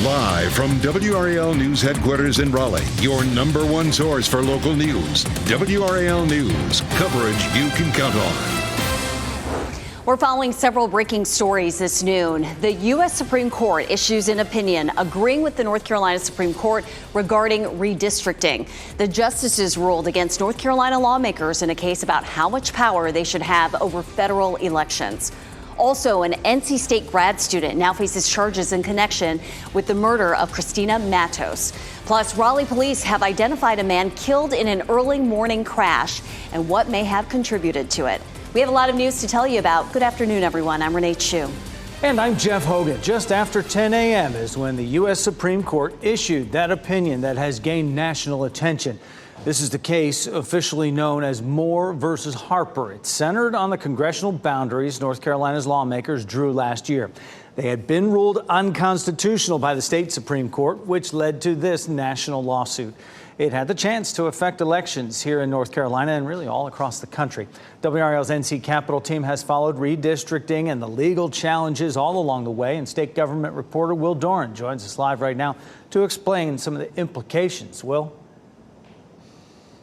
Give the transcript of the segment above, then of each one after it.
Live from WRAL News Headquarters in Raleigh, your number one source for local news. WRAL News, coverage you can count on. We're following several breaking stories this noon. The U.S. Supreme Court issues an opinion agreeing with the North Carolina Supreme Court regarding redistricting. The justices ruled against North Carolina lawmakers in a case about how much power they should have over federal elections. Also, an NC State grad student now faces charges in connection with the murder of Christina Matos. Plus, Raleigh police have identified a man killed in an early morning crash and what may have contributed to it. We have a lot of news to tell you about. Good afternoon, everyone. I'm Renee Chu. And I'm Jeff Hogan. Just after 10 a.m. is when the U.S. Supreme Court issued that opinion that has gained national attention. This is the case officially known as Moore versus Harper. It's centered on the congressional boundaries North Carolina's lawmakers drew last year. They had been ruled unconstitutional by the state Supreme Court, which led to this national lawsuit. It had the chance to affect elections here in North Carolina and really all across the country. WRAL's NC Capitol team has followed redistricting and the legal challenges all along the way, and state government reporter Will Doran joins us live right now to explain some of the implications. Will?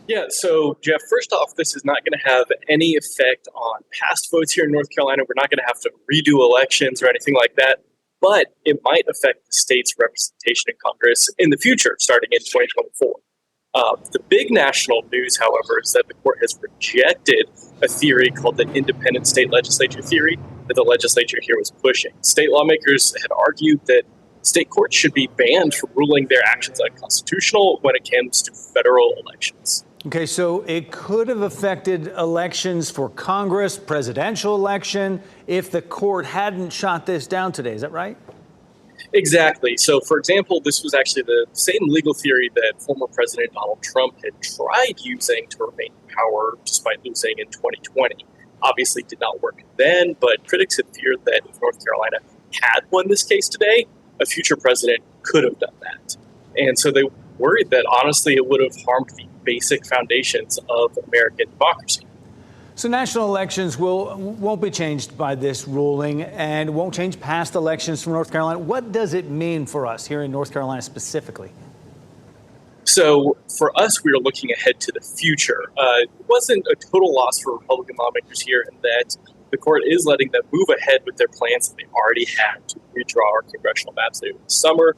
Yeah, so Jeff, first off, this is not going to have any effect on past votes here in North Carolina. We're not going to have to redo elections or anything like that, but it might affect the state's representation in Congress in the future, starting in 2024. The big national news, however, is that the court has rejected a theory called the independent state legislature theory that the legislature here was pushing. State lawmakers had argued that state courts should be banned from ruling their actions unconstitutional when it comes to federal elections. Okay, so it could have affected elections for Congress, presidential election, if the court hadn't shot this down today. Is that right? Exactly. So, for example, this was actually the same legal theory that former President Donald Trump had tried using to remain in power despite losing in 2020. Obviously did not work then, but critics had feared that if North Carolina had won this case today, a future president could have done that. And so they worried that, honestly, it would have harmed the basic foundations of American democracy. So national elections won't be changed by this ruling and won't change past elections from North Carolina. What does it mean for us here in North Carolina specifically? So for us, we are looking ahead to the future. It wasn't a total loss for Republican lawmakers here in that the court is letting them move ahead with their plans that they already had to redraw our congressional maps later this summer.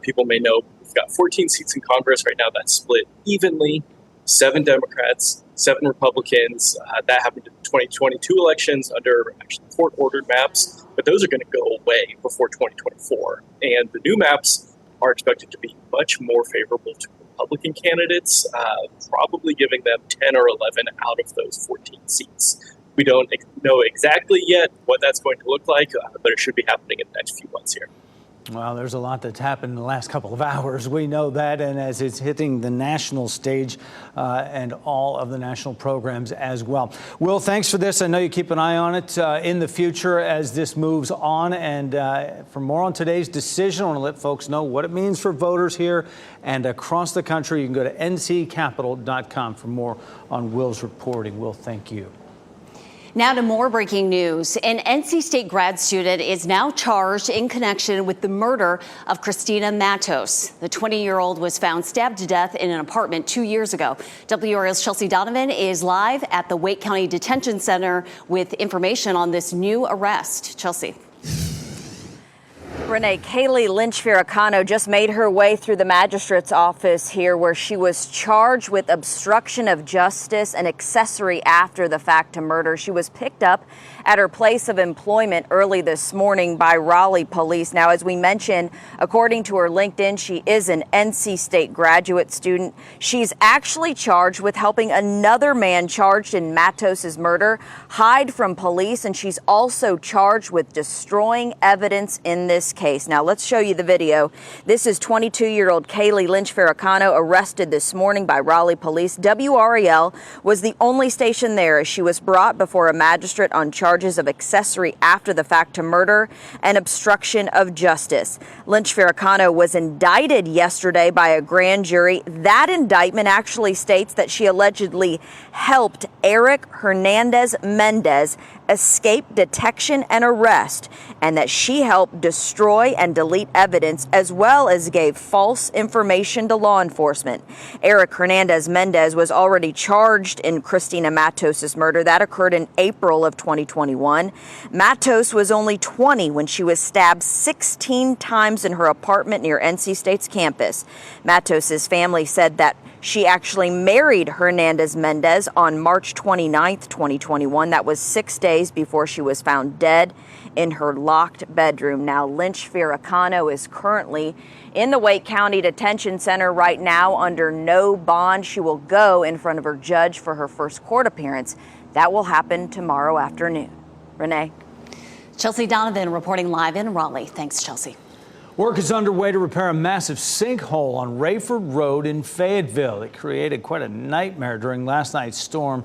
People may know we've got 14 seats in Congress right now. That's split evenly, 7 Democrats, 7 Republicans. That happened in the 2022 elections under actually court-ordered maps, but those are going to go away before 2024. And the new maps are expected to be much more favorable to Republican candidates, probably giving them 10 or 11 out of those 14 seats. We don't know exactly yet what that's going to look like, but it should be happening in the next few months here. Well, there's a lot that's happened in the last couple of hours. We know that, and as it's hitting the national stage and all of the national programs as well. Will, thanks for this. I know you keep an eye on it in the future as this moves on. And for more on today's decision, I want to let folks know what it means for voters here and across the country. You can go to nccapital.com for more on Will's reporting. Will, thank you. Now to more breaking news. An NC State grad student is now charged in connection with the murder of Christina Matos. The 20-year-old was found stabbed to death in an apartment 2 years ago. WRAL's Chelsea Donovan is live at the Wake County Detention Center with information on this new arrest. Chelsea. Renee, Kaylee Lynch-Farrakano just made her way through the magistrate's office here where she was charged with obstruction of justice and accessory after the fact to murder. She was picked up at her place of employment early this morning by Raleigh police. Now, as we mentioned, according to her LinkedIn, she is an NC State graduate student. She's actually charged with helping another man charged in Matos's murder hide from police, and she's also charged with destroying evidence in this case. Now, let's show you the video. This is 22-year-old Kaylee Lynch-Farrakano arrested this morning by Raleigh police. WRAL was the only station there as she was brought before a magistrate on charges of accessory after the fact to murder and obstruction of justice. Lynch-Farrakano was indicted yesterday by a grand jury. That indictment actually states that she allegedly helped Eric Hernandez Mendez escape detection and arrest, and that she helped destroy and delete evidence as well as gave false information to law enforcement. Eric Hernandez Mendez was already charged in Christina Matos' murder. That occurred in April of 2021. Matos was only 20 when she was stabbed 16 times in her apartment near NC State's campus. Matos' family said that she actually married Hernandez Mendez on March 29th, 2021. That was 6 days before she was found dead in her locked bedroom. Now, Lynch Farrakano is currently in the Wake County Detention Center right now under no bond. She will go in front of her judge for her first court appearance. That will happen tomorrow afternoon. Renee. Chelsea Donovan reporting live in Raleigh. Thanks, Chelsea. Work is underway to repair a massive sinkhole on Rayford Road in Fayetteville. It created quite a nightmare during last night's storm.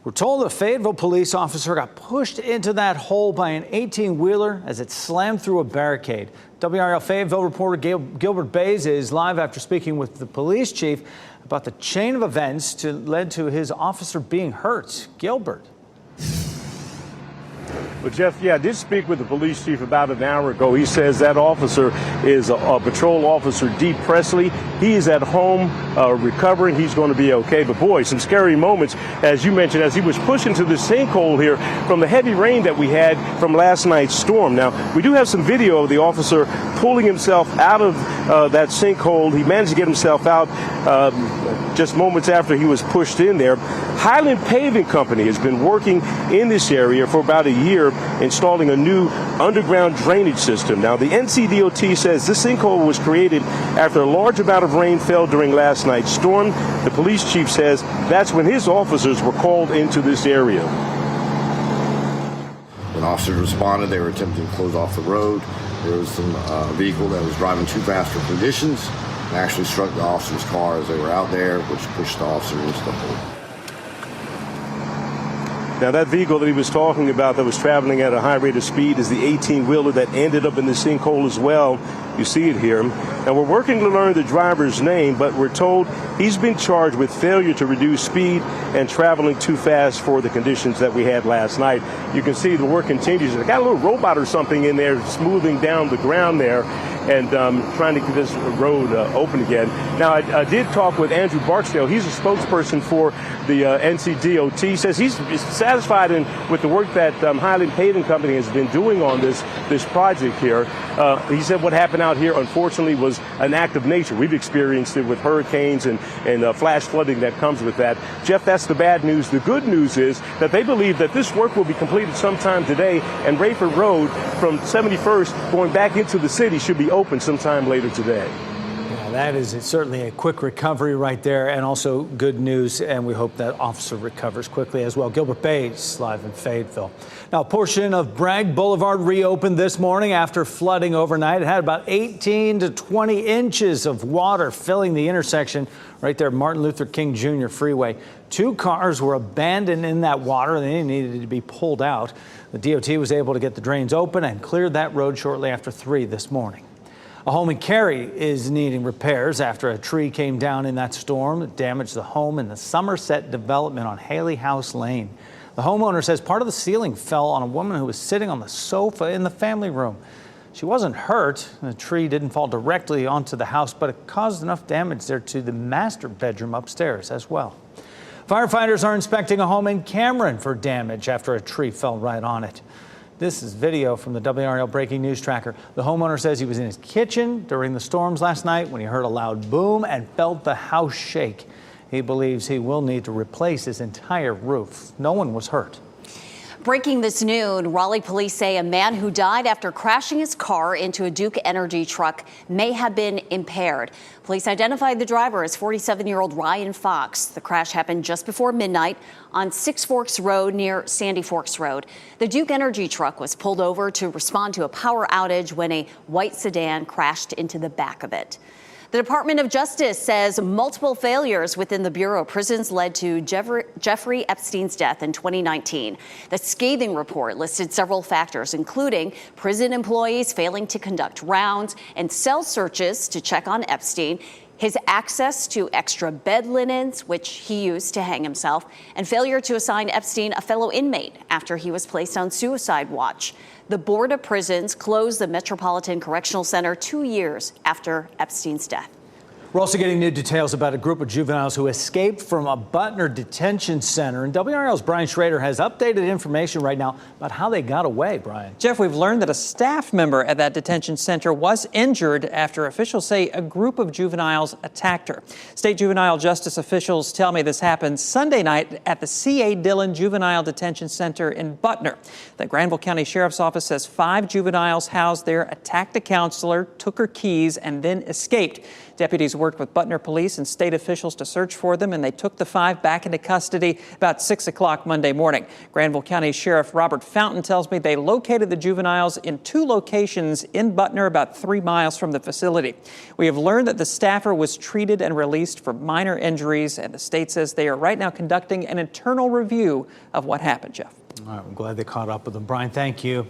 We're told a Fayetteville police officer got pushed into that hole by an 18-wheeler as it slammed through a barricade. WRAL Fayetteville reporter Gilbert Bays is live after speaking with the police chief about the chain of events that led to his officer being hurt. Gilbert. Well, Jeff, I did speak with the police chief about an hour ago. He says that officer is a patrol officer, D. Presley. He is at home recovering. He's going to be okay. But, boy, some scary moments, as you mentioned, as he was pushed into the sinkhole here from the heavy rain that we had from last night's storm. Now, we do have some video of the officer pulling himself out of that sinkhole. He managed to get himself out just moments after he was pushed in there. Highland Paving Company has been working in this area for about a year, installing a new underground drainage system. Now, the NCDOT says this sinkhole was created after a large amount of rain fell during last night's storm. The police chief says that's when his officers were called into this area. When officers responded, they were attempting to close off the road. There was some vehicle that was driving too fast for conditions and actually struck the officer's car as they were out there, which pushed the officer into the hole. Now, that vehicle that he was talking about that was traveling at a high rate of speed is the 18-wheeler that ended up in the sinkhole as well. You see it here. Now, we're working to learn the driver's name, but we're told he's been charged with failure to reduce speed and traveling too fast for the conditions that we had last night. You can see the work continues. They got a little robot or something in there smoothing down the ground there and trying to get this road open again. Now, I did talk with Andrew Barksdale. He's a spokesperson for the NCDOT. He says he's satisfied with the work that Highland Paving Company has been doing on this project here. He said what happened out here, unfortunately, was an act of nature. We've experienced it with hurricanes and flash flooding that comes with that. Jeff, that's the bad news. The good news is that they believe that this work will be completed sometime today, and Rayford Road from 71st going back into the city should be open sometime later today. Yeah, that is certainly a quick recovery right there, and also good news, and we hope that officer recovers quickly as well. Gilbert Bays, live in Fayetteville. Now, a portion of Bragg Boulevard reopened this morning after flooding overnight. It had about 18 to 20 inches of water filling the intersection right there, Martin Luther King Jr. Freeway. 2 cars were abandoned in that water, and they needed to be pulled out. The DOT was able to get the drains open and cleared that road shortly after 3 this morning. A home in Cary is needing repairs after a tree came down in that storm. It damaged the home in the Somerset development on Haley House Lane. The homeowner says part of the ceiling fell on a woman who was sitting on the sofa in the family room. She wasn't hurt. The tree didn't fall directly onto the house, but it caused enough damage there to the master bedroom upstairs as well. Firefighters are inspecting a home in Cameron for damage after a tree fell right on it. This is video from the WRAL Breaking News Tracker. The homeowner says he was in his kitchen during the storms last night when he heard a loud boom and felt the house shake. He believes he will need to replace his entire roof. No one was hurt. Breaking this noon, Raleigh police say a man who died after crashing his car into a Duke Energy truck may have been impaired. Police identified the driver as 47-year-old Ryan Fox. The crash happened just before midnight on Six Forks Road near Sandy Forks Road. The Duke Energy truck was pulled over to respond to a power outage when a white sedan crashed into the back of it. The Department of Justice says multiple failures within the Bureau of Prisons led to Jeffrey Epstein's death in 2019. The scathing report listed several factors, including prison employees failing to conduct rounds and cell searches to check on Epstein. his access to extra bed linens, which he used to hang himself, and failure to assign Epstein a fellow inmate after he was placed on suicide watch. The Board of Prisons closed the Metropolitan Correctional Center 2 years after Epstein's death. We're also getting new details about a group of juveniles who escaped from a Butner detention center. And WRAL's Brian Schrader has updated information right now about how they got away, Brian. Jeff, we've learned that a staff member at that detention center was injured after officials say a group of juveniles attacked her. State juvenile justice officials tell me this happened Sunday night at the C.A. Dillon Juvenile Detention Center in Butner. The Granville County Sheriff's Office says 5 juveniles housed there attacked a counselor, took her keys, and then escaped. Deputies worked with Butner police and state officials to search for them, and they took the 5 back into custody about 6 o'clock Monday morning. Granville County Sheriff Robert Fountain tells me they located the juveniles in 2 locations in Butner, about 3 miles from the facility. We have learned that the staffer was treated and released for minor injuries, and the state says they are right now conducting an internal review of what happened, Jeff. All right, I'm glad they caught up with them. Brian, thank you.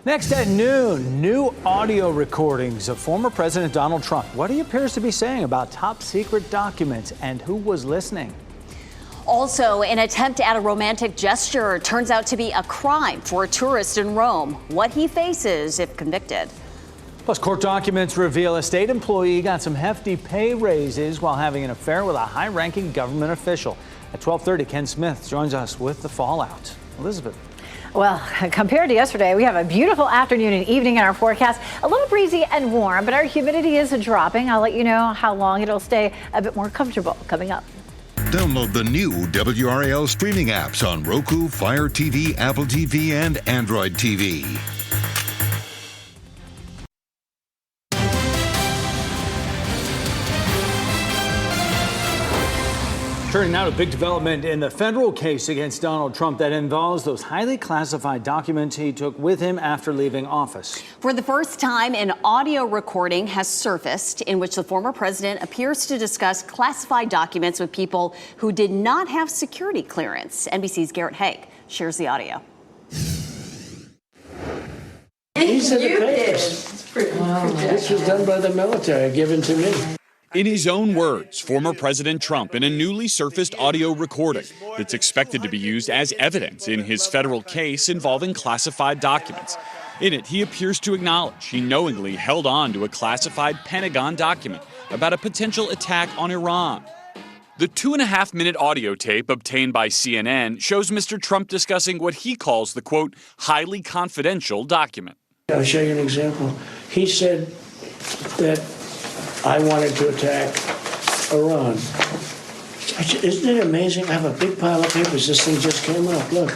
Next at noon, new audio recordings of former President Donald Trump. What he appears to be saying about top secret documents and who was listening. Also, an attempt at a romantic gesture turns out to be a crime for a tourist in Rome. What he faces if convicted. Plus, court documents reveal a state employee got some hefty pay raises while having an affair with a high-ranking government official. At 12:30, Ken Smith joins us with the fallout. Elizabeth. Well, compared to yesterday, we have a beautiful afternoon and evening in our forecast. A little breezy and warm, but our humidity is dropping. I'll let you know how long it'll stay a bit more comfortable coming up. Download the new WRAL streaming apps on Roku, Fire TV, Apple TV, and Android TV. Turning now to big development in the federal case against Donald Trump that involves those highly classified documents he took with him after leaving office. For the first time, an audio recording has surfaced in which the former president appears to discuss classified documents with people who did not have security clearance. NBC's Garrett Haig shares the audio. These are the papers. This was done by the military, given to me. In his own words, former President Trump in a newly surfaced audio recording that's expected to be used as evidence in his federal case involving classified documents. In it, he appears to acknowledge he knowingly held on to a classified Pentagon document about a potential attack on Iran. The 2.5-minute audio tape obtained by CNN shows Mr. Trump discussing what he calls the, quote, highly confidential document. I'll show you an example. He said that I wanted to attack Iran. Isn't it amazing? I have a big pile of papers. This thing just came up. Look.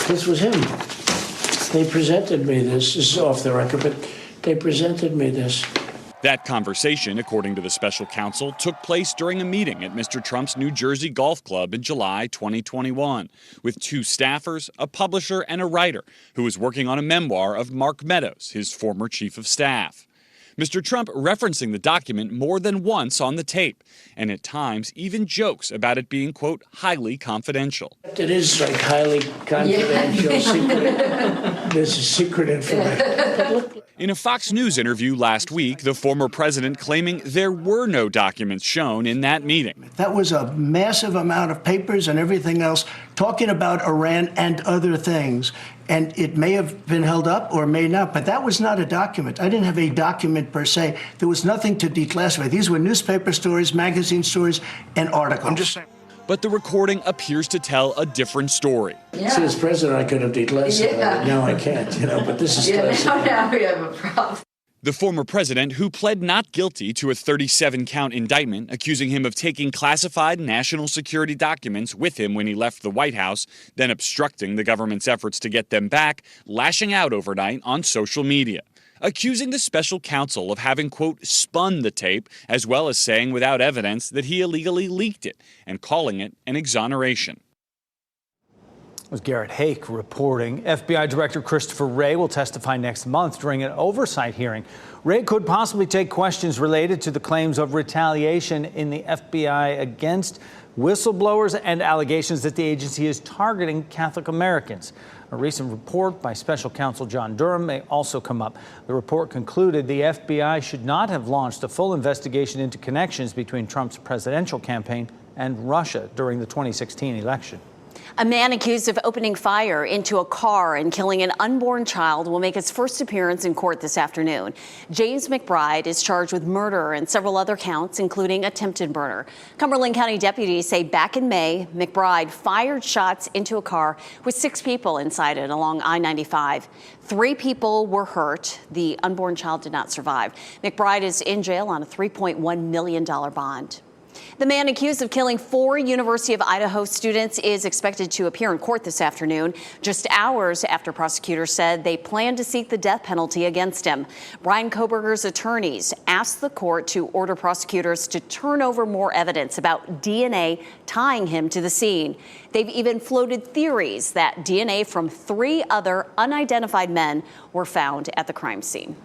This was him. They presented me this. This is off the record, but they presented me this. That conversation, according to the special counsel, took place during a meeting at Mr. Trump's New Jersey golf club in July 2021 with 2 staffers, a publisher, and a writer who was working on a memoir of Mark Meadows, his former chief of staff. Mr. Trump referencing the document more than once on the tape, and at times even jokes about it being, quote, highly confidential. It is like highly confidential, secret. This is secret information. In a Fox News interview last week, the former president claiming there were no documents shown in that meeting. That was a massive amount of papers and everything else talking about Iran and other things. And it may have been held up or may not, but that was not a document. I didn't have a document per se. There was nothing to declassify. These were newspaper stories, magazine stories, and articles. I'm just saying. But the recording appears to tell a different story. Yeah. See, as president, I could have declassified it. Now I can't, but this is classified. Now we have a problem. The former president, who pled not guilty to a 37-count indictment accusing him of taking classified national security documents with him when he left the White House, then obstructing the government's efforts to get them back, lashing out overnight on social media, accusing the special counsel of having, quote, spun the tape, as well as saying without evidence that he illegally leaked it, and calling it an exoneration. Was Garrett Haig reporting. FBI Director Christopher Wray will testify next month during an oversight hearing. Wray could possibly take questions related to the claims of retaliation in the FBI against whistleblowers and allegations that the agency is targeting Catholic Americans. A recent report by special counsel John Durham may also come up. The report concluded the FBI should not have launched a full investigation into connections between Trump's presidential campaign and Russia during the 2016 election. A man accused of opening fire into a car and killing an unborn child will make his first appearance in court this afternoon. James McBride is charged with murder and several other counts, including attempted murder. Cumberland County deputies say back in May, McBride fired shots into a car with 6 people inside it along I-95. 3 people were hurt. The unborn child did not survive. McBride is in jail on a $3.1 million bond. The man accused of killing 4 University of Idaho students is expected to appear in court this afternoon, just hours after prosecutors said they plan to seek the death penalty against him. Brian Koberger's attorneys asked the court to order prosecutors to turn over more evidence about DNA tying him to the scene. They've even floated theories that DNA from 3 other unidentified men were found at the crime scene.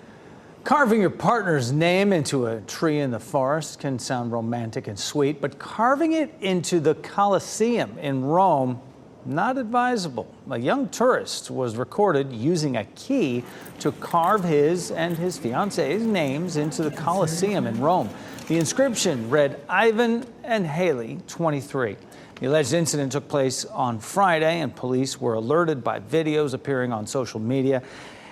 Carving your partner's name into a tree in the forest can sound romantic and sweet, but carving it into the Colosseum in Rome, not advisable. A young tourist was recorded using a key to carve his and his fiance's names into the Colosseum in Rome. The inscription read Ivan and Haley, 23. The alleged incident took place on Friday, and police were alerted by videos appearing on social media.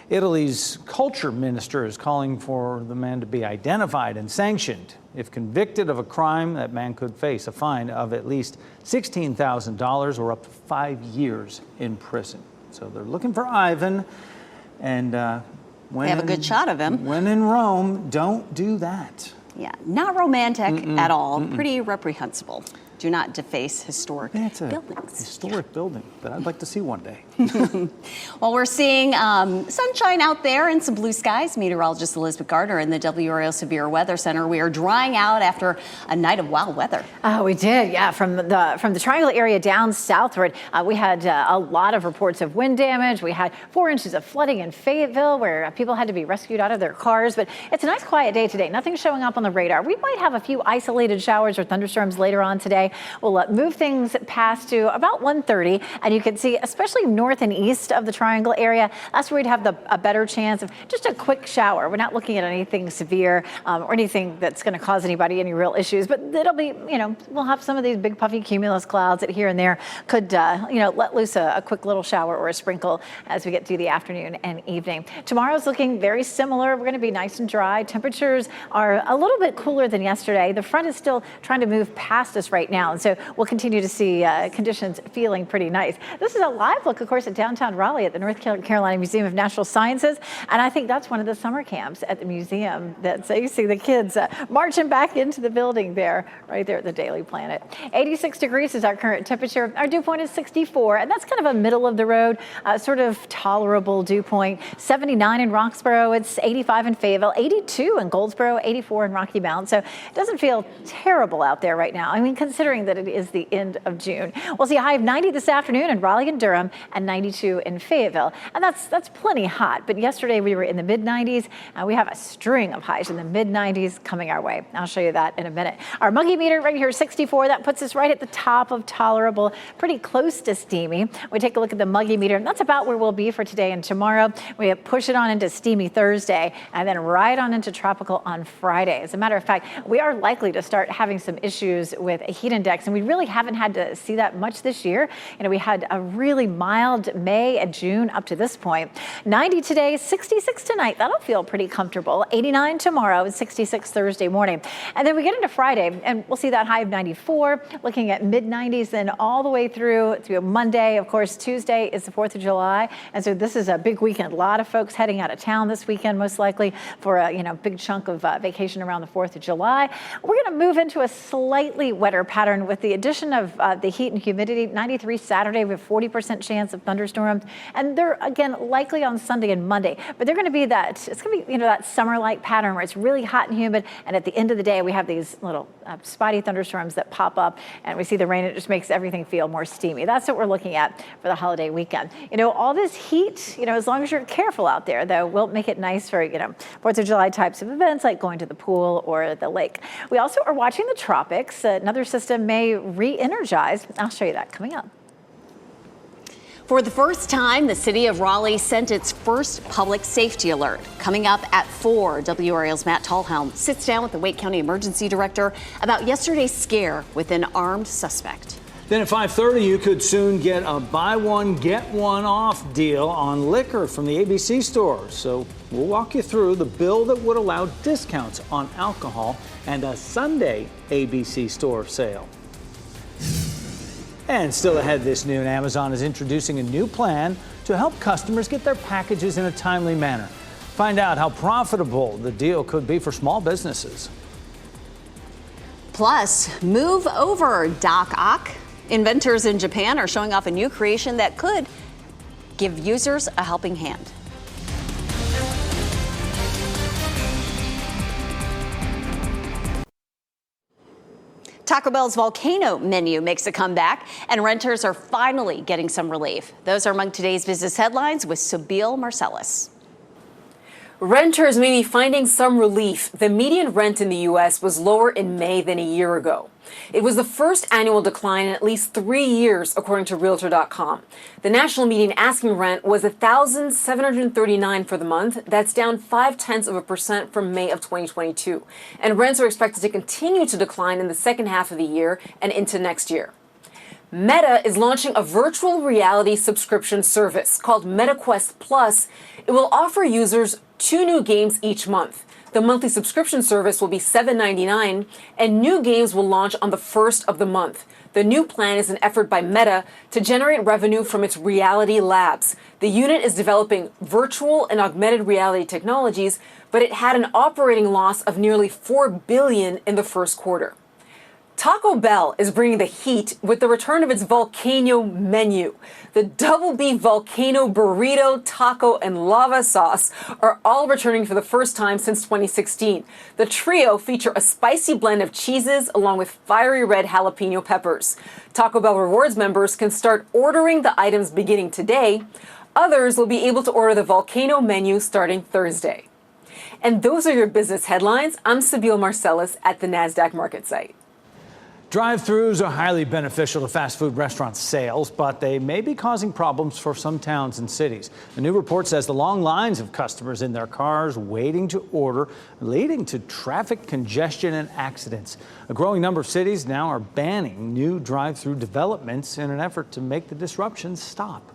Italy's culture minister is calling for the man to be identified and sanctioned. If convicted of a crime, that man could face a fine of at least $16,000 or up to 5 years in prison. So they're looking for Ivan, and they have a good shot of him. When in Rome, don't do that. Yeah, not romantic at all. Pretty reprehensible. Do not deface historic It's a buildings. historic building that I'd like to see one day. Well, we're seeing sunshine out there and some blue skies. Meteorologist Elizabeth Gardner in the WRAL Severe Weather Center. We are drying out after a night of wild weather. We did, yeah. From the Triangle area down southward, we had a lot of reports of wind damage. We had 4 inches of flooding in Fayetteville, where people had to be rescued out of their cars. But it's a nice, quiet day today. Nothing's showing up on the radar. We might have a few isolated showers or thunderstorms later on today. We'll move things past to about 1:30, and you can see, especially north and east of the Triangle area, that's where we'd have a better chance of just a quick shower. We're not looking at anything severe or anything that's going to cause anybody any real issues, but it'll be, we'll have some of these big puffy cumulus clouds that here and there could, let loose a quick little shower or a sprinkle as we get through the afternoon and evening. Tomorrow's looking very similar. We're going to be nice and dry. Temperatures are a little bit cooler than yesterday. The front is still trying to move past us right now. And so we'll continue to see conditions feeling pretty nice. This is a live look, of course, at downtown Raleigh at the North Carolina Museum of Natural Sciences. And I think that's one of the summer camps at the museum. So you see the kids marching back into the building there, right there at the Daily Planet. 86 degrees is our current temperature. Our dew point is 64, and that's kind of a middle of the road, sort of tolerable dew point. 79 in Roxborough, it's 85 in Fayetteville, 82 in Goldsboro, 84 in Rocky Mount. So it doesn't feel terrible out there right now. I mean, considering that it is the end of June. We'll see a high of 90 this afternoon in Raleigh and Durham and 92 in Fayetteville. And that's plenty hot. But yesterday we were in the mid-90s, and we have a string of highs in the mid-90s coming our way. I'll show you that in a minute. Our muggy meter right here is 64. That puts us right at the top of tolerable, pretty close to steamy. We take a look at the muggy meter, and that's about where we'll be for today and tomorrow. We push it on into steamy Thursday, and then right on into tropical on Friday. As a matter of fact, we are likely to start having some issues with a heat index, and we really haven't had to see that much this year. We had a really mild May and June up to this point. 90 today, 66 tonight. That'll feel pretty comfortable. 89 tomorrow and 66 Thursday morning. And then we get into Friday, and we'll see that high of 94, looking at mid-90s, then all the way through Monday. Of course, Tuesday is the 4th of July, and so this is a big weekend. A lot of folks heading out of town this weekend, most likely for a big chunk of vacation around the 4th of July. We're going to move into a slightly wetter pattern with the addition of the heat and humidity. 93 Saturday, we have 40% chance of thunderstorms, and they're again likely on Sunday and Monday. But they're going to be that summer-like pattern where it's really hot and humid, and at the end of the day, we have these little spotty thunderstorms that pop up, and we see the rain. It just makes everything feel more steamy. That's what we're looking at for the holiday weekend. All this heat, as long as you're careful out there, though, will make it nice for 4th of July types of events like going to the pool or the lake. We also are watching the tropics. Another system may re-energize. I'll show you that coming up. For the first time, the city of Raleigh sent its first public safety alert. Coming up at 4, WRAL's Matt Tallhelm sits down with the Wake County Emergency Director about yesterday's scare with an armed suspect. Then at 5:30, you could soon get a buy one, get one off deal on liquor from the ABC store. So we'll walk you through the bill that would allow discounts on alcohol and a Sunday ABC store sale. And still ahead this noon, Amazon is introducing a new plan to help customers get their packages in a timely manner. Find out how profitable the deal could be for small businesses. Plus, move over, Doc Ock. Inventors in Japan are showing off a new creation that could give users a helping hand. Taco Bell's volcano menu makes a comeback, and renters are finally getting some relief. Those are among today's business headlines with Sabeel Marcellus. Renters may be finding some relief. The median rent in the U.S. was lower in May than a year ago. It was the first annual decline in at least 3 years, according to Realtor.com. The national median asking rent was $1,739 for the month. That's down 0.5% from May of 2022. And rents are expected to continue to decline in the second half of the year and into next year. Meta is launching a virtual reality subscription service called MetaQuest Plus. It will offer users 2 new games each month. The monthly subscription service will be $7.99, and new games will launch on the first of the month. The new plan is an effort by Meta to generate revenue from its reality labs. The unit is developing virtual and augmented reality technologies, but it had an operating loss of nearly $4 billion in the first quarter. Taco Bell is bringing the heat with the return of its volcano menu. The double beef volcano burrito, taco, and lava sauce are all returning for the first time since 2016. The trio feature a spicy blend of cheeses along with fiery red jalapeno peppers. Taco Bell Rewards members can start ordering the items beginning today. Others will be able to order the volcano menu starting Thursday. And those are your business headlines. I'm Sabeel Marcellus at the NASDAQ market site. Drive-thrus are highly beneficial to fast food restaurant sales, but they may be causing problems for some towns and cities. A new report says the long lines of customers in their cars waiting to order, leading to traffic congestion and accidents. A growing number of cities now are banning new drive-thru developments in an effort to make the disruptions stop.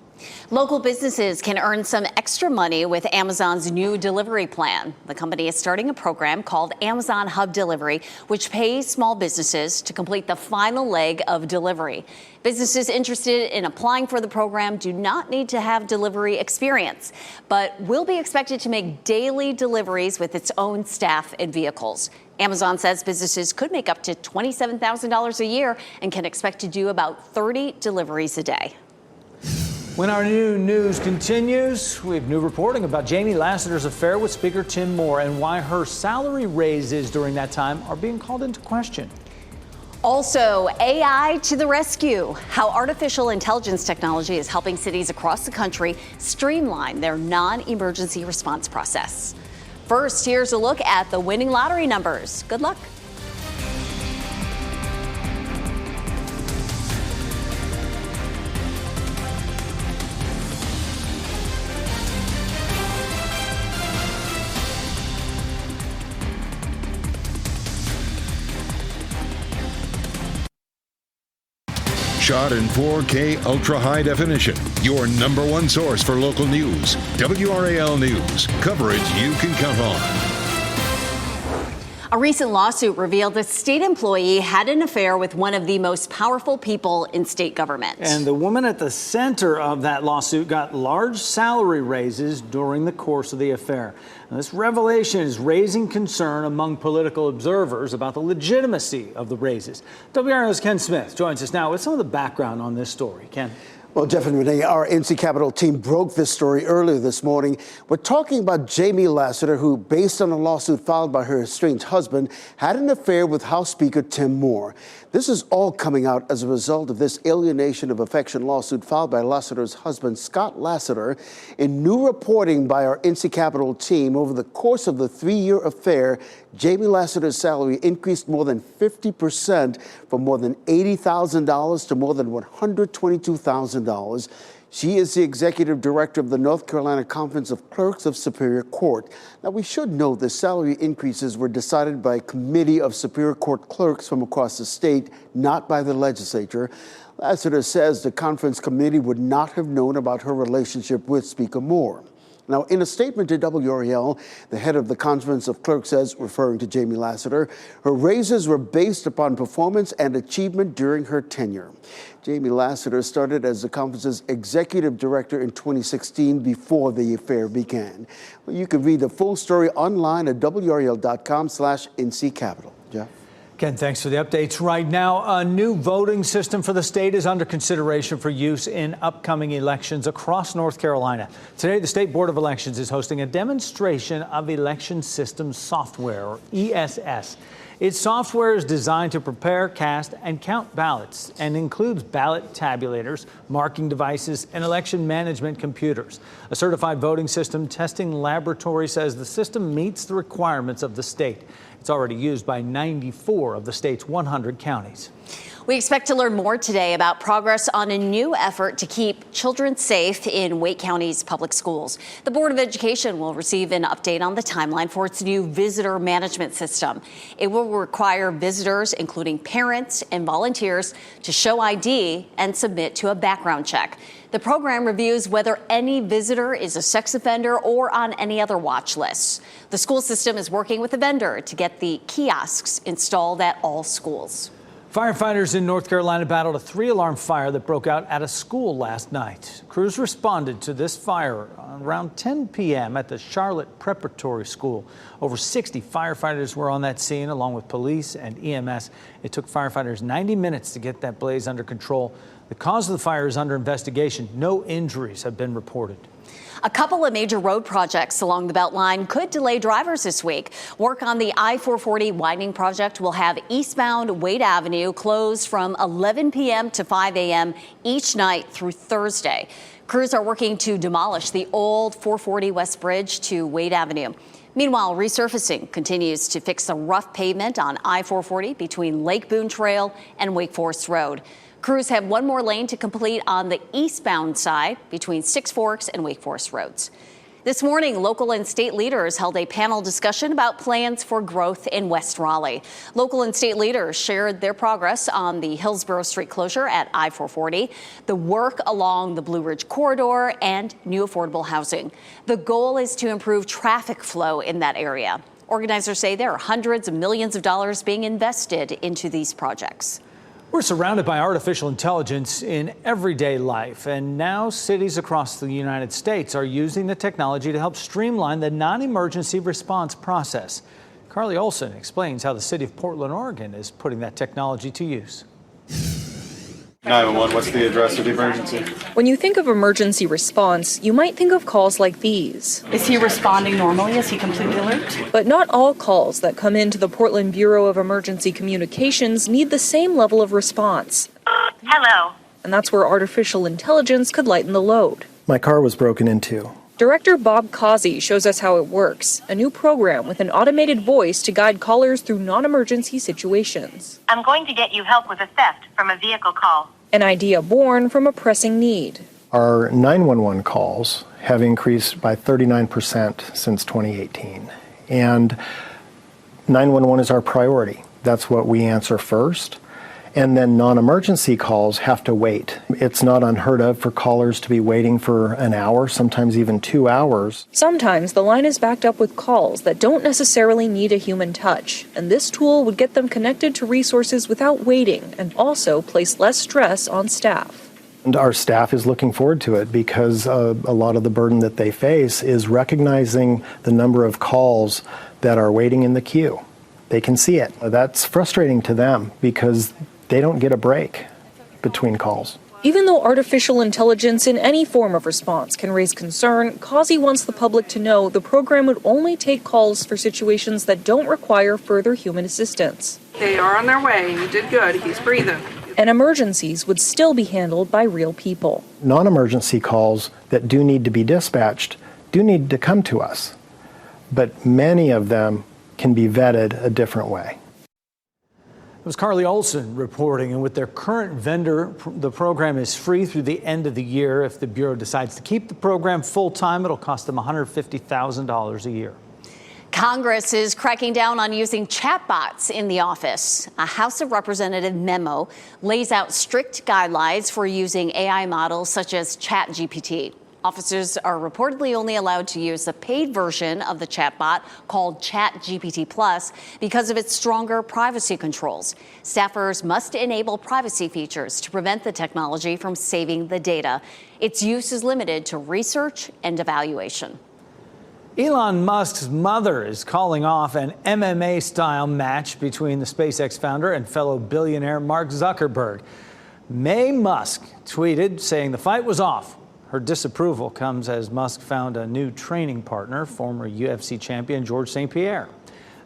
Local businesses can earn some extra money with Amazon's new delivery plan. The company is starting a program called Amazon Hub Delivery, which pays small businesses to complete the final leg of delivery. Businesses interested in applying for the program do not need to have delivery experience, but will be expected to make daily deliveries with its own staff and vehicles. Amazon says businesses could make up to $27,000 a year and can expect to do about 30 deliveries a day. When our new news continues, we have new reporting about Jamie Lassiter's affair with Speaker Tim Moore and why her salary raises during that time are being called into question. Also, AI to the rescue. How artificial intelligence technology is helping cities across the country streamline their non-emergency response process. First, here's a look at the winning lottery numbers. Good luck. Shot in 4K ultra high definition. Your number one source for local news. WRAL News. Coverage you can count on. A recent lawsuit revealed a state employee had an affair with one of the most powerful people in state government. And the woman at the center of that lawsuit got large salary raises during the course of the affair. Now, this revelation is raising concern among political observers about the legitimacy of the raises. WRAL's Ken Smith joins us now with some of the background on this story. Ken. Well, Jeff and Renee, our NC Capitol team broke this story earlier this morning. We're talking about Jamie Lassiter, who, based on a lawsuit filed by her estranged husband, had an affair with House Speaker Tim Moore. This is all coming out as a result of this alienation of affection lawsuit filed by Lassiter's husband, Scott Lassiter. In new reporting by our NC Capitol team, over the course of the 3-year affair, Jamie Lassiter's salary increased more than 50%, from more than $80,000 to more than $122,000. She is the executive director of the North Carolina Conference of Clerks of Superior Court. Now, we should note the salary increases were decided by a committee of Superior Court clerks from across the state, not by the legislature. Lassiter says the conference committee would not have known about her relationship with Speaker Moore. Now, in a statement to WRAL, the head of the Conference of Clerks says, referring to Jamie Lassiter, her raises were based upon performance and achievement during her tenure. Jamie Lassiter started as the conference's executive director in 2016 before the affair began. Well, you can read the full story online at WRAL.com/NCCapital. Jeff? Ken, thanks for the updates. Right now, a new voting system for the state is under consideration for use in upcoming elections across North Carolina. Today, the State Board of Elections is hosting a demonstration of election system software, or ESS. Its software is designed to prepare, cast, and count ballots and includes ballot tabulators, marking devices, and election management computers. A certified voting system testing laboratory says the system meets the requirements of the state. It's already used by 94 of the state's 100 counties. We expect to learn more today about progress on a new effort to keep children safe in Wake County's public schools. The Board of Education will receive an update on the timeline for its new visitor management system. It will require visitors, including parents and volunteers, to show ID and submit to a background check. The program reviews whether any visitor is a sex offender or on any other watch lists. The school system is working with a vendor to get the kiosks installed at all schools. Firefighters in North Carolina battled a 3-alarm fire that broke out at a school last night. Crews responded to this fire around 10 p.m. at the Charlotte Preparatory School. Over 60 firefighters were on that scene, along with police and EMS. It took firefighters 90 minutes to get that blaze under control. The cause of the fire is under investigation. No injuries have been reported. A couple of major road projects along the Beltline could delay drivers this week. Work on the I-440 widening project will have eastbound Wade Avenue closed from 11 p.m. to 5 a.m. each night through Thursday. Crews are working to demolish the old 440 West Bridge to Wade Avenue. Meanwhile, resurfacing continues to fix the rough pavement on I-440 between Lake Boone Trail and Wake Forest Road. Crews have one more lane to complete on the eastbound side between Six Forks and Wake Forest Roads. This morning, local and state leaders held a panel discussion about plans for growth in West Raleigh. Local and state leaders shared their progress on the Hillsborough Street closure at I-440, the work along the Blue Ridge Corridor, and new affordable housing. The goal is to improve traffic flow in that area. Organizers say there are hundreds of millions of dollars being invested into these projects. We're surrounded by artificial intelligence in everyday life, and now cities across the United States are using the technology to help streamline the non-emergency response process. Carly Olson explains how the city of Portland, Oregon is putting that technology to use. 911, what's the address of the emergency? When you think of emergency response, you might think of calls like these. Is he responding normally? Is he completely alert? But not all calls that come into the Portland Bureau of Emergency Communications need the same level of response. Hello. And that's where artificial intelligence could lighten the load. My car was broken into. Director Bob Causey shows us how it works, a new program with an automated voice to guide callers through non-emergency situations. I'm going to get you help with a theft from a vehicle call. An idea born from a pressing need. Our 911 calls have increased by 39% since 2018. And 911 is our priority. That's what we answer first. And then non-emergency calls have to wait. It's not unheard of for callers to be waiting for an hour, sometimes even 2 hours. Sometimes the line is backed up with calls that don't necessarily need a human touch, and this tool would get them connected to resources without waiting and also place less stress on staff. And our staff is looking forward to it because a lot of the burden that they face is recognizing the number of calls that are waiting in the queue. They can see it. That's frustrating to them because they don't get a break between calls. Even though artificial intelligence in any form of response can raise concern, Causey wants the public to know the program would only take calls for situations that don't require further human assistance. They are on their way. You did good. He's breathing. And emergencies would still be handled by real people. Non-emergency calls that do need to be dispatched do need to come to us, but many of them can be vetted a different way. It was Carly Olson reporting, and with their current vendor, the program is free through the end of the year. If the Bureau decides to keep the program full-time, it'll cost them $150,000 a year. Congress is cracking down on using chatbots in the office. A House of Representatives memo lays out strict guidelines for using AI models such as ChatGPT. Officers are reportedly only allowed to use the paid version of the chatbot called ChatGPT Plus because of its stronger privacy controls. Staffers must enable privacy features to prevent the technology from saving the data. Its use is limited to research and evaluation. Elon Musk's mother is calling off an MMA-style match between the SpaceX founder and fellow billionaire Mark Zuckerberg. May Musk tweeted saying the fight was off. Her disapproval comes as Musk found a new training partner, former UFC champion George St. Pierre.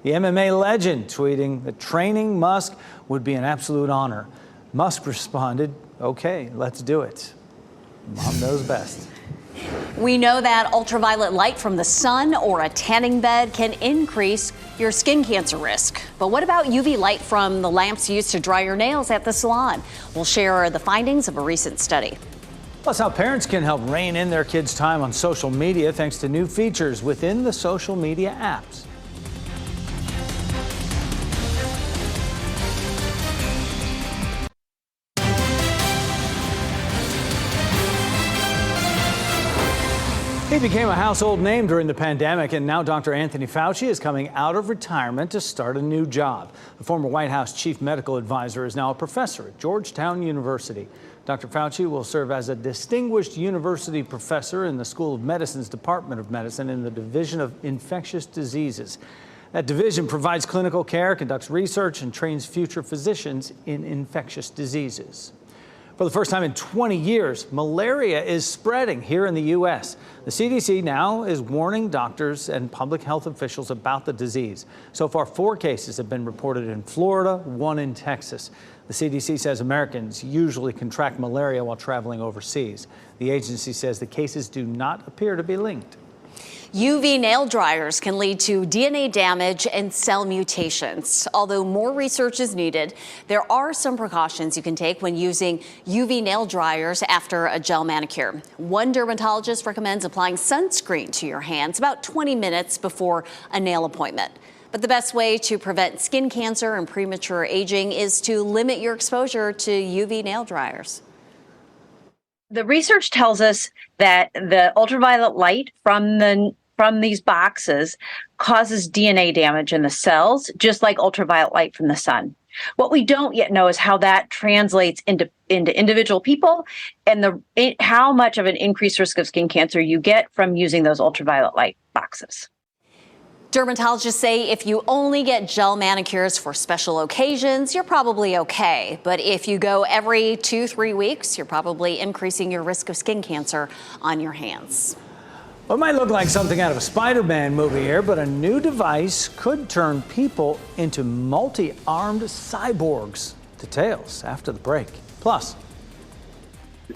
The MMA legend tweeting that training Musk would be an absolute honor. Musk responded, "Okay, let's do it." Mom knows best. We know that ultraviolet light from the sun or a tanning bed can increase your skin cancer risk. But what about UV light from the lamps used to dry your nails at the salon? We'll share the findings of a recent study. Plus, how parents can help rein in their kids' time on social media thanks to new features within the social media apps. He became a household name during the pandemic, and now Dr. Anthony Fauci is coming out of retirement to start a new job. The former White House chief medical advisor is now a professor at Georgetown University. Dr. Fauci will serve as a distinguished university professor in the School of Medicine's Department of Medicine in the Division of Infectious Diseases. That division provides clinical care, conducts research, and trains future physicians in infectious diseases. For the first time in 20 years, malaria is spreading here in the U.S. The CDC now is warning doctors and public health officials about the disease. So far, 4 cases have been reported in Florida, 1 in Texas. The CDC says Americans usually contract malaria while traveling overseas. The agency says the cases do not appear to be linked. UV nail dryers can lead to DNA damage and cell mutations. Although more research is needed, there are some precautions you can take when using UV nail dryers after a gel manicure. One dermatologist recommends applying sunscreen to your hands about 20 minutes before a nail appointment. But the best way to prevent skin cancer and premature aging is to limit your exposure to UV nail dryers. The research tells us that the ultraviolet light from these boxes causes DNA damage in the cells, just like ultraviolet light from the sun. What we don't yet know is how that translates into individual people and how much of an increased risk of skin cancer you get from using those ultraviolet light boxes. Dermatologists say if you only get gel manicures for special occasions, you're probably okay. But if you go every 2-3 weeks, you're probably increasing your risk of skin cancer on your hands. What might look like something out of a Spider-Man movie here, but a new device could turn people into multi-armed cyborgs. Details after the break. Plus,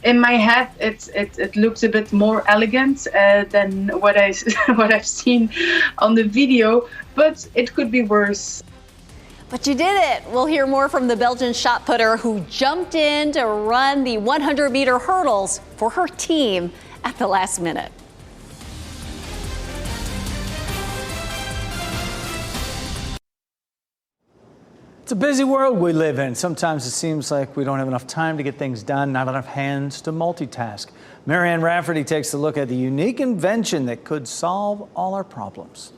in my head, it looks a bit more elegant than what I've seen on the video, but it could be worse. But you did it. We'll hear more from the Belgian shot putter who jumped in to run the 100-meter hurdles for her team at the last minute. it's a busy world we live in. Sometimes it seems like we don't have enough time to get things done, not enough hands to multitask. Marianne Rafferty takes a look at the unique invention that could solve all our problems.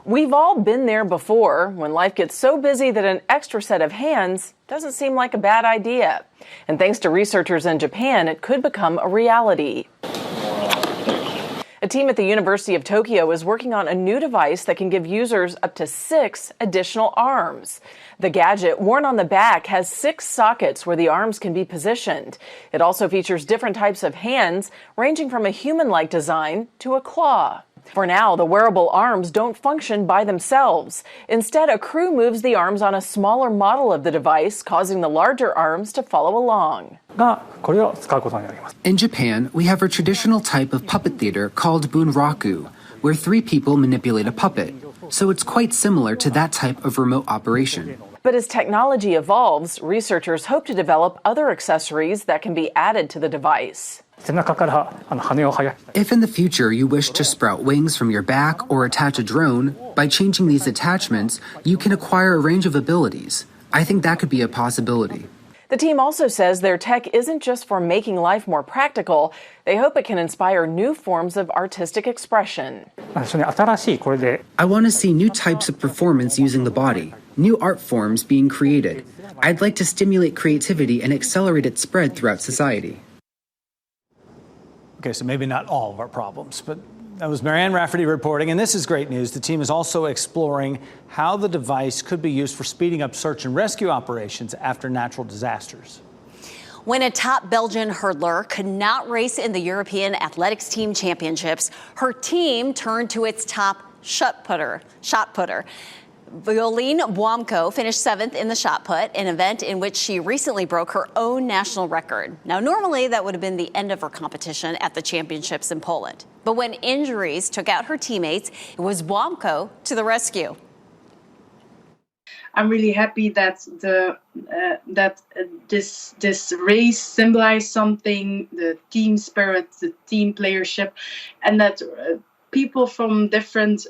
We've all been there before, when life gets so busy that an extra set of hands doesn't seem like a bad idea. And thanks to researchers in Japan, it could become a reality. A team at the University of Tokyo is working on a new device that can give users up to 6 additional arms. The gadget, worn on the back, has 6 sockets where the arms can be positioned. It also features different types of hands, ranging from a human-like design to a claw. For now, the wearable arms don't function by themselves. Instead, a crew moves the arms on a smaller model of the device, causing the larger arms to follow along. In Japan, we have a traditional type of puppet theater called bunraku, where 3 people manipulate a puppet. so it's quite similar to that type of remote operation. But as technology evolves, researchers hope to develop other accessories that can be added to the device. If in the future you wish to sprout wings from your back or attach a drone, by changing these attachments, you can acquire a range of abilities. I think that could be a possibility. The team also says their tech isn't just for making life more practical. They hope it can inspire new forms of artistic expression. I want to see new types of performance using the body, new art forms being created. I'd like to stimulate creativity and accelerate its spread throughout society. Okay, so maybe not all of our problems, but that was Marianne Rafferty reporting, and this is great news. The team is also exploring how the device could be used for speeding up search and rescue operations after natural disasters. When a top Belgian hurdler could not race in the European Athletics Team Championships, her team turned to its top shot putter. Violene Boamco finished 7th in the shot put, an event in which she recently broke her own national record. Now, normally that would have been the end of her competition at the championships in Poland. But when injuries took out her teammates, it was Boamco to the rescue. I'm really happy that this race symbolized something, the team spirit, the team playership, and that people from different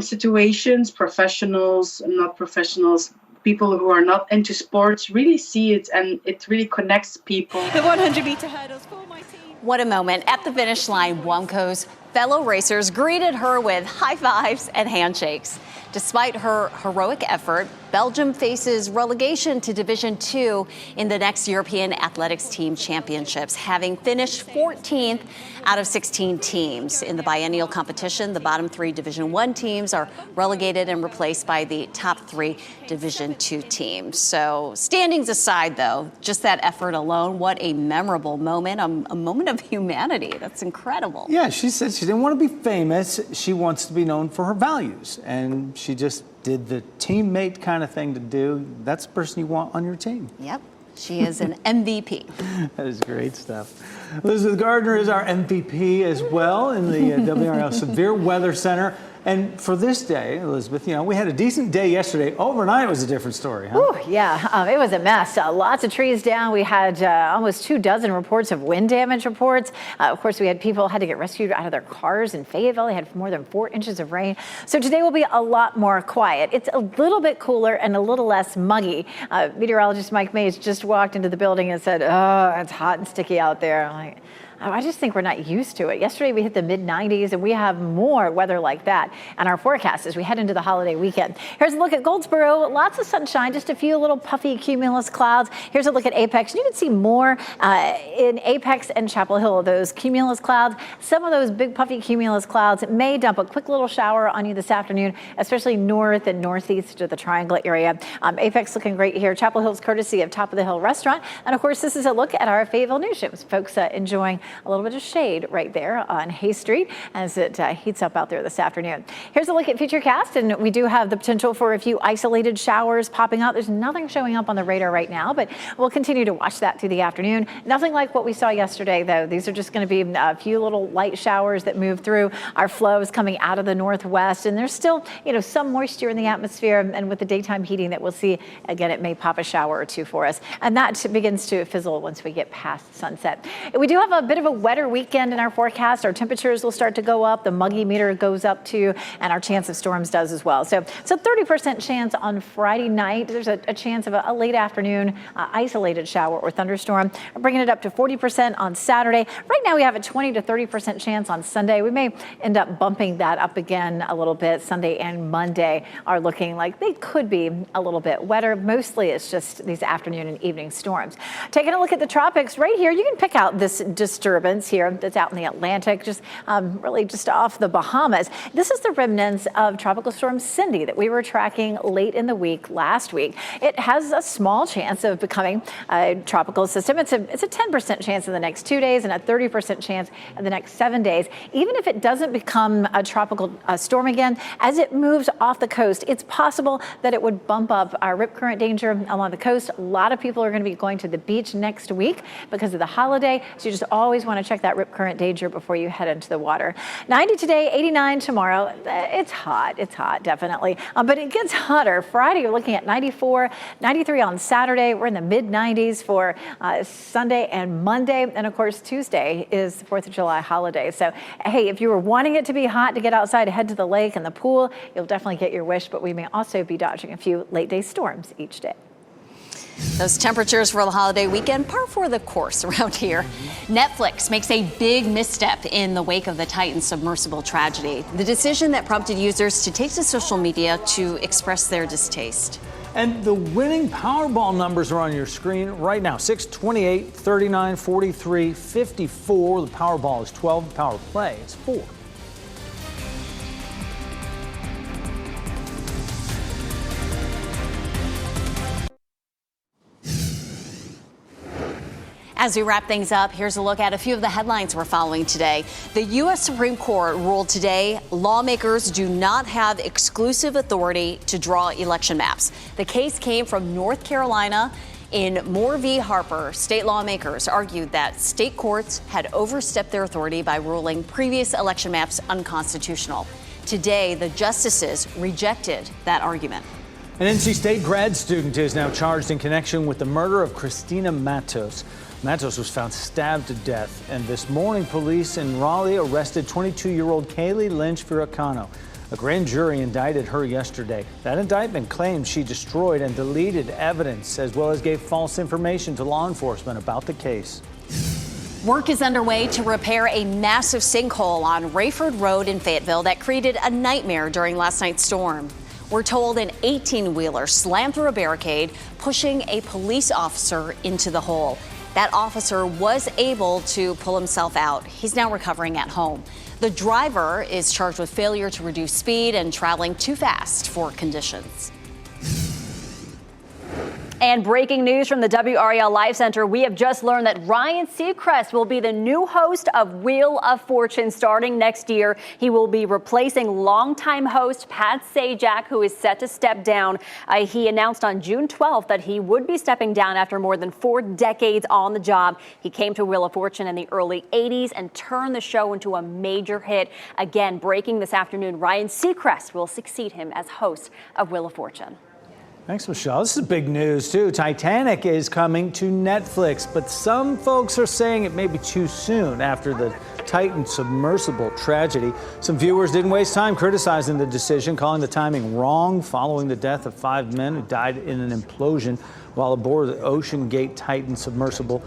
situations, professionals, not professionals, people who are not into sports really see it, and it really connects people. The 100-meter hurdles for my team. What a moment. At the finish line, Boamco's fellow racers greeted her with high fives and handshakes. Despite her heroic effort, Belgium faces relegation to Division II in the next European Athletics Team Championships, having finished 14th out of 16 teams. In the biennial competition, the bottom 3 Division I teams are relegated and replaced by the top 3 Division II teams. So standings aside, though, just that effort alone, what a memorable moment, a moment of humanity. That's incredible. Yeah, she said she didn't want to be famous. She wants to be known for her values. And she just did the teammate kind of thing to do. That's the person you want on your team. Yep. She is an MVP. That is great stuff. Elizabeth Gardner is our MVP as well in the WRAL Severe Weather Center. And for this day, Elizabeth, we had a decent day yesterday. Overnight it was a different story, huh? Ooh, yeah, it was a mess. Lots of trees down. We had almost 24 reports of wind damage reports. Of course, we had people had to get rescued out of their cars in Fayetteville. They had more than 4 inches of rain. So today will be a lot more quiet. It's a little bit cooler and a little less muggy. Meteorologist Mike Mays just walked into the building and said, "Oh, it's hot and sticky out there." I'm like, I just think we're not used to it. Yesterday we hit the mid-90s, and we have more weather like that. And our forecast as we head into the holiday weekend. Here's a look at Goldsboro. Lots of sunshine, just a few little puffy cumulus clouds. Here's a look at Apex. You can see more in Apex and Chapel Hill, those cumulus clouds. Some of those big puffy cumulus clouds may dump a quick little shower on you this afternoon, especially north and northeast of the Triangle area. Apex looking great here. Chapel Hill's courtesy of Top of the Hill Restaurant. And of course, this is a look at our Fayetteville newsrooms. Folks enjoying a little bit of shade right there on Hay Street as it heats up out there this afternoon. Here's a look at Futurecast, and we do have the potential for a few isolated showers popping out. There's nothing showing up on the radar right now, but we'll continue to watch that through the afternoon. Nothing like what we saw yesterday, though. These are just going to be a few little light showers that move through. Our flow is coming out of the northwest, and there's still, some moisture in the atmosphere. And with the daytime heating that we'll see, again, it may pop a shower or two for us. And that begins to fizzle once we get past sunset. We do have a bit of a wetter weekend in our forecast. Our temperatures will start to go up. The muggy meter goes up too, and our chance of storms does as well. So 30% chance on Friday night. There's a chance of a late afternoon isolated shower or thunderstorm. We're bringing it up to 40% on Saturday. Right now we have a 20 to 30% chance on Sunday. We may end up bumping that up again a little bit. Sunday and Monday are looking like they could be a little bit wetter. Mostly it's just these afternoon and evening storms. Taking a look at the tropics right here, you can pick out this disturbance here that's out in the Atlantic, just really just off the Bahamas. This is the remnants of Tropical Storm Cindy that we were tracking late in the week last week. It has a small chance of becoming a tropical system. It's a 10% chance in the next 2 days and a 30% chance in the next 7 days. Even if it doesn't become a tropical storm again, as it moves off the coast, it's possible that it would bump up our rip current danger along the coast. A lot of people are going to be going to the beach next week because of the holiday, so you just always always want to check that rip current danger before you head into the water. 90 today, 89 tomorrow. It's hot, definitely. But it gets hotter. Friday, you're looking at 94, 93 on Saturday. We're in the mid-90s for Sunday and Monday. And of course, Tuesday is the 4th of July holiday. So, hey, if you were wanting it to be hot to get outside to head to the lake and the pool, you'll definitely get your wish. But we may also be dodging a few late day storms each day. Those temperatures for the holiday weekend, par for the course around here. Netflix makes a big misstep in the wake of the Titan submersible tragedy. The decision that prompted users to take to social media to express their distaste. And the winning Powerball numbers are on your screen right now. 6, 28, 39, 43, 54. The Powerball is 12. The Power Play is 4. As we wrap things up, here's a look at a few of the headlines we're following today. The U.S. Supreme Court ruled today lawmakers do not have exclusive authority to draw election maps. The case came from North Carolina. In Moore v. Harper, state lawmakers argued that state courts had overstepped their authority by ruling previous election maps unconstitutional. Today, the justices rejected that argument. An NC State grad student is now charged in connection with the murder of Christina Matos. Matos was found stabbed to death, and this morning police in Raleigh arrested 22-year-old Kaylee Lynch Viracano. A grand jury indicted her yesterday. That indictment claims she destroyed and deleted evidence, as well as gave false information to law enforcement about the case. Work is underway to repair a massive sinkhole on Rayford Road in Fayetteville that created a nightmare during last night's storm. We're told an 18-wheeler slammed through a barricade, pushing a police officer into the hole. That officer was able to pull himself out. He's now recovering at home. The driver is charged with failure to reduce speed and traveling too fast for conditions. And breaking news from the WRAL Live Center, we have just learned that Ryan Seacrest will be the new host of Wheel of Fortune starting next year. He will be replacing longtime host Pat Sajak, who is set to step down. He announced on June 12th that he would be stepping down after more than 4 decades on the job. He came to Wheel of Fortune in the early 80s and turned the show into a major hit. Again, breaking this afternoon, Ryan Seacrest will succeed him as host of Wheel of Fortune. Thanks, Michelle. This is big news, too. Titanic is coming to Netflix, but some folks are saying it may be too soon after the Titan submersible tragedy. Some viewers didn't waste time criticizing the decision, calling the timing wrong following the death of 5 men who died in an implosion while aboard the Ocean Gate Titan submersible.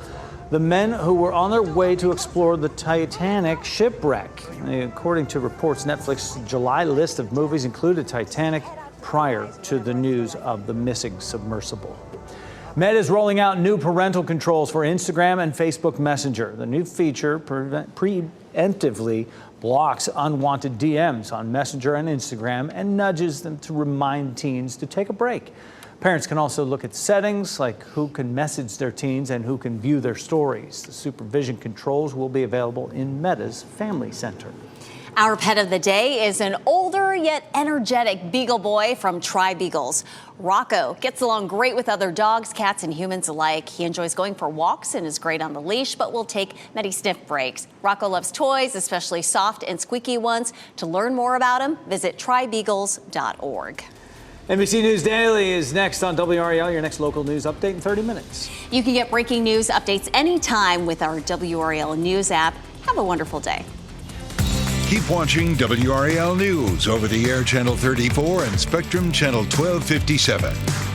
The men who were on their way to explore the Titanic shipwreck. According to reports, Netflix's July list of movies included Titanic prior to the news of the missing submersible. Meta is rolling out new parental controls for Instagram and Facebook Messenger. The new feature preemptively blocks unwanted DMs on Messenger and Instagram and nudges them to remind teens to take a break. Parents can also look at settings like who can message their teens and who can view their stories. The supervision controls will be available in Meta's Family Center. Our pet of the day is an older yet energetic beagle boy from Tri-Beagles. Rocco gets along great with other dogs, cats, and humans alike. He enjoys going for walks and is great on the leash, but will take many sniff breaks. Rocco loves toys, especially soft and squeaky ones. To learn more about him, visit tribeagles.org. NBC News Daily is next on WRAL, your next local news update in 30 minutes. You can get breaking news updates anytime with our WRAL News app. Have a wonderful day. Keep watching WRAL News over the air Channel 34 and Spectrum Channel 1257.